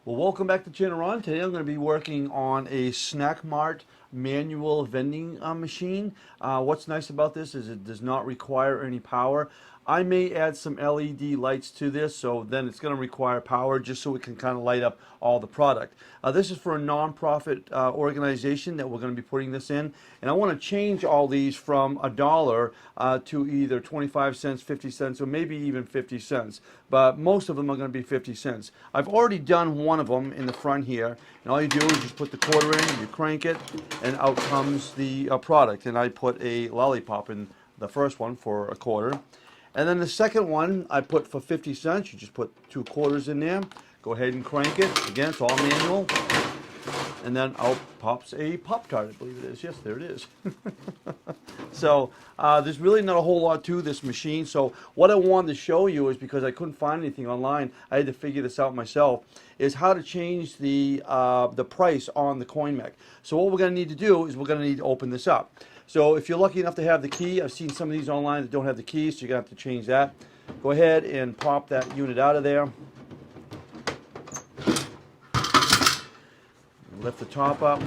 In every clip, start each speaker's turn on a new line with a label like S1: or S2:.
S1: Well, welcome back to Channel Ron. Today I'm going to be working on a Snack Mart manual vending machine. What's nice about this is it does not require any power. I may add some LED lights to this, so then it's going to require power just so it can kind of light up all the product. This is for a non-profit organization that we're going to be putting this in, and I want to change all these from $1 to either 25 cents, 50 cents, or maybe even 50 cents. But most of them are going to be 50 cents. I've already done one of them in the front here, and all you do is just put the quarter in, you crank it, and out comes the product. And I put a lollipop in the first one for a quarter. And then the second one I put for 50 cents. You just put 2 quarters in there. Go ahead and crank it. Again, it's all manual. And then out pops a Pop-Tart, I believe it is. Yes, there it is. So there's really not a whole lot to this machine. So what I wanted to show you is, because I couldn't find anything online, I had to figure this out myself, is how to change the price on the coin mech. So what we're going to need to do is we're going to need to open this up. So if you're lucky enough to have the key, I've seen some of these online that don't have the key, so you're going to have to change that. Go ahead and pop that unit out of there. Lift the top up,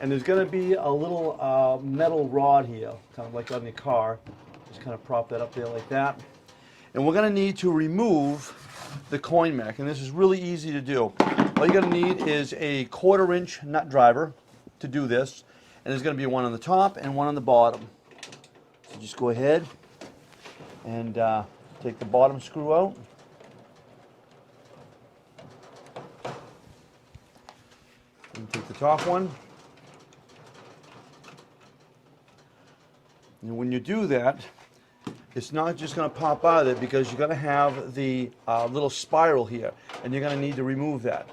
S1: and there's going to be a little metal rod here, kind of like on the car. Just kind of prop that up there like that. And we're going to need to remove the coin mech, and this is really easy to do. All you're going to need is a 1/4-inch nut driver to do this, and there's going to be one on the top and one on the bottom. So just go ahead and take the bottom screw out. And take the top one. And when you do that, it's not just going to pop out of it, because you're going to have the little spiral here, and you're going to need to remove that.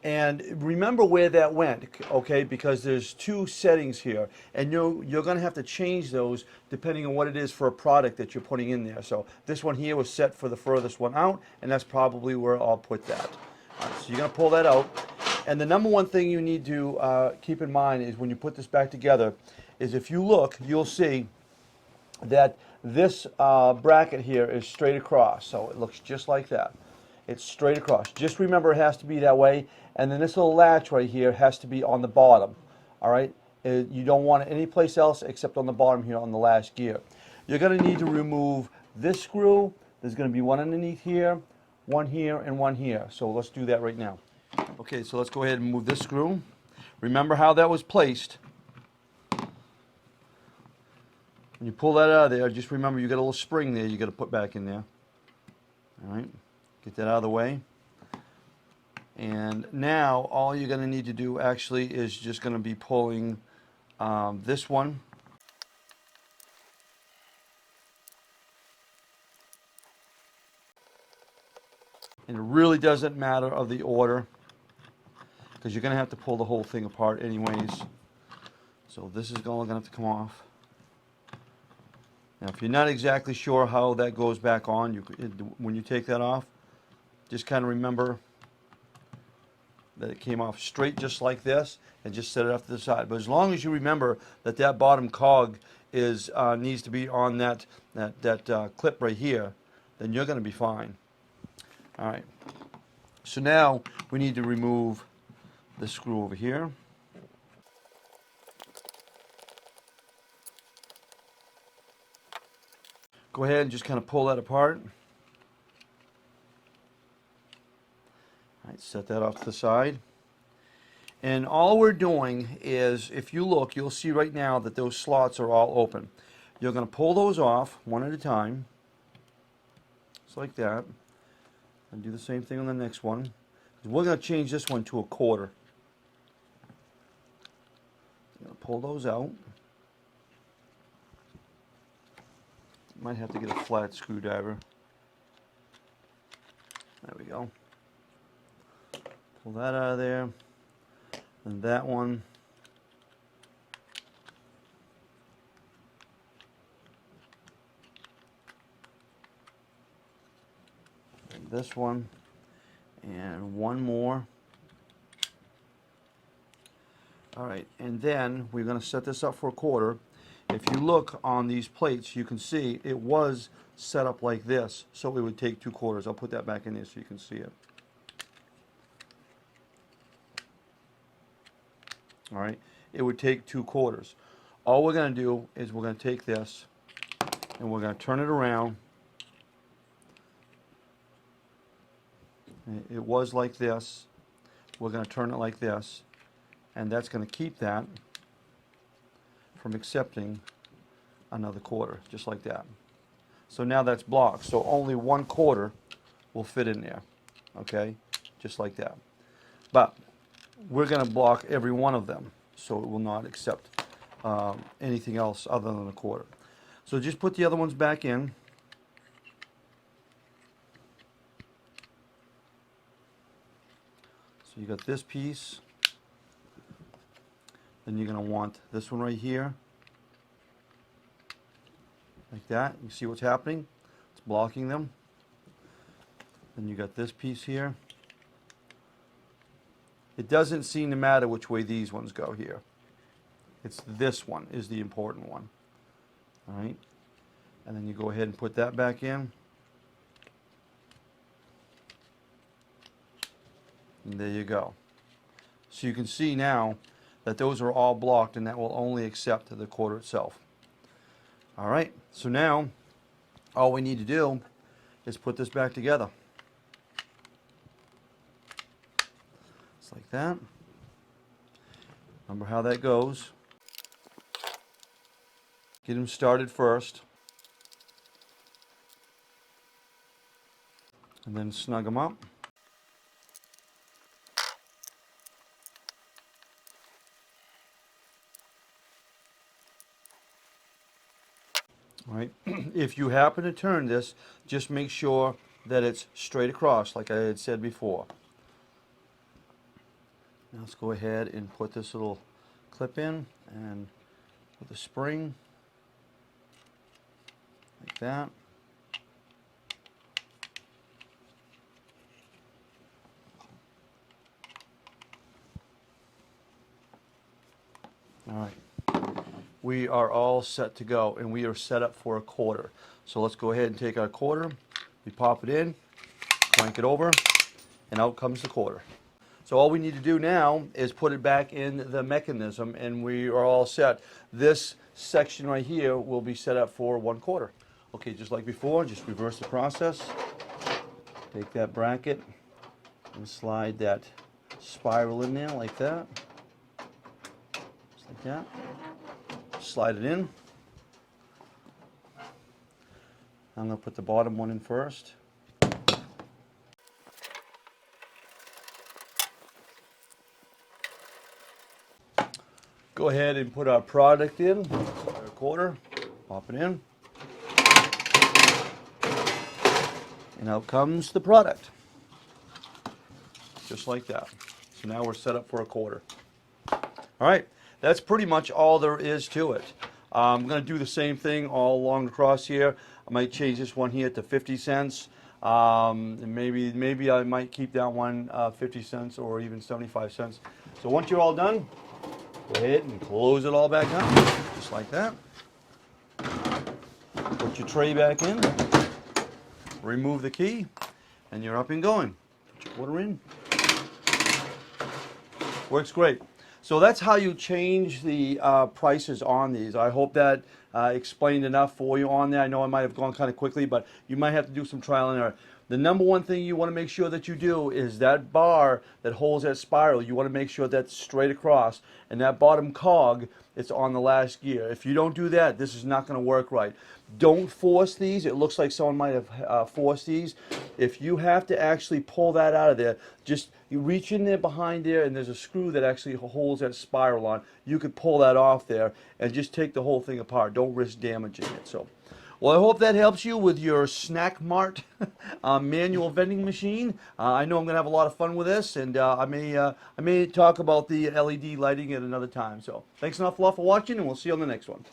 S1: And remember where that went, okay? Because there's 2 settings here, and you're going to have to change those depending on what it is for a product that you're putting in there. So this one here was set for the furthest one out, and that's probably where I'll put that. All right, so you're going to pull that out. And the number one thing you need to keep in mind is, when you put this back together, is if you look, you'll see that this bracket here is straight across. So it looks just like that. It's straight across. Just remember, it has to be that way. And then this little latch right here has to be on the bottom. All right? You don't want it anyplace else except on the bottom here on the last gear. You're going to need to remove this screw. There's going to be one underneath here, one here, and one here. So let's do that right now. Okay, so let's go ahead and move this screw. Remember how that was placed. When you pull that out of there, just remember you got a little spring there you got to put back in there. All right, get that out of the way. And now all you're going to need to do actually is just going to be pulling this one. And it really doesn't matter of the order, because you're going to have to pull the whole thing apart anyways. So this is all going to have to come off. Now, if you're not exactly sure how that goes back on, when you take that off, just kind of remember that it came off straight just like this, and just set it off to the side. But as long as you remember that that bottom cog is needs to be on that clip right here, then you're going to be fine. All right. So now we need to remove the screw over here. Go ahead and just kind of pull that apart. All right, set that off to the side. And all we're doing is, if you look, you'll see right now that those slots are all open. You're going to pull those off one at a time, just like that. And do the same thing on the next one. We're going to change this one to a 1/4. I'm going to pull those out. Might have to get a flat screwdriver. There we go. Pull that out of there. And that one. And this one. And one more. All right, and then we're going to set this up for a 1/4. If you look on these plates, you can see it was set up like this, so it would take 2 quarters. I'll put that back in there so you can see it. all right, it would take 2/4. All we're going to do is we're going to take this and we're going to turn it around. It was like this. We're going to turn it like this, and that's going to keep that from accepting another quarter, just like that. So now that's blocked. So only 1/4 will fit in there, okay, just like that. But we're going to block every one of them, so it will not accept anything else other than a quarter. So just put the other ones back in. So you got this piece, then you're going to want this one right here, like that. You see what's happening? It's blocking them. Then you got this piece here. It doesn't seem to matter which way these ones go here. It's this one is the important one. All right, and then you go ahead and put that back in. And there you go. So you can see now that those are all blocked, and that will only accept the quarter itself. All right, so now all we need to do is put this back together. Just like that. Remember how that goes. Get them started first, and then snug them up. All right. If you happen to turn this, just make sure that it's straight across, like I had said before. Now let's go ahead and put this little clip in, and with a spring, like that. All right. We are all set to go, and we are set up for a quarter. So let's go ahead and take our quarter, we pop it in, crank it over, and out comes the quarter. So all we need to do now is put it back in the mechanism, and we are all set. This section right here will be set up for 1/4. Okay, just like before, just reverse the process. Take that bracket and slide that spiral in there like that. Just like that. Slide it in. I'm going to put the bottom one in first. Go ahead and put our product in, our quarter, pop it in, and out comes the product. Just like that. So now we're set up for a quarter. All right. That's pretty much all there is to it. I'm going to do the same thing all along across here. I might change this one here to 50 cents. And maybe I might keep that one 50 cents or even 75 cents. So once you're all done, go ahead and close it all back up, just like that. Put your tray back in, remove the key, and you're up and going. Put your quarter in. Works great. So that's how you change the prices on these. I hope that explained enough for you on there. I know I might have gone kind of quickly, but you might have to do some trial and error. The number one thing you want to make sure that you do is that bar that holds that spiral, you want to make sure that's straight across, and that bottom cog, it's on the last gear. If you don't do that, this is not going to work right. Don't force these. It looks like someone might have forced these. If you have to actually pull that out of there, just you reach in there behind there, and there's a screw that actually holds that spiral on. You could pull that off there and just take the whole thing apart. Don't risk damaging it. So, well, I hope that helps you with your Snack Mart manual vending machine. I know I'm going to have a lot of fun with this, and I may talk about the LED lighting at another time. So, thanks an awful lot for watching, and we'll see you on the next one.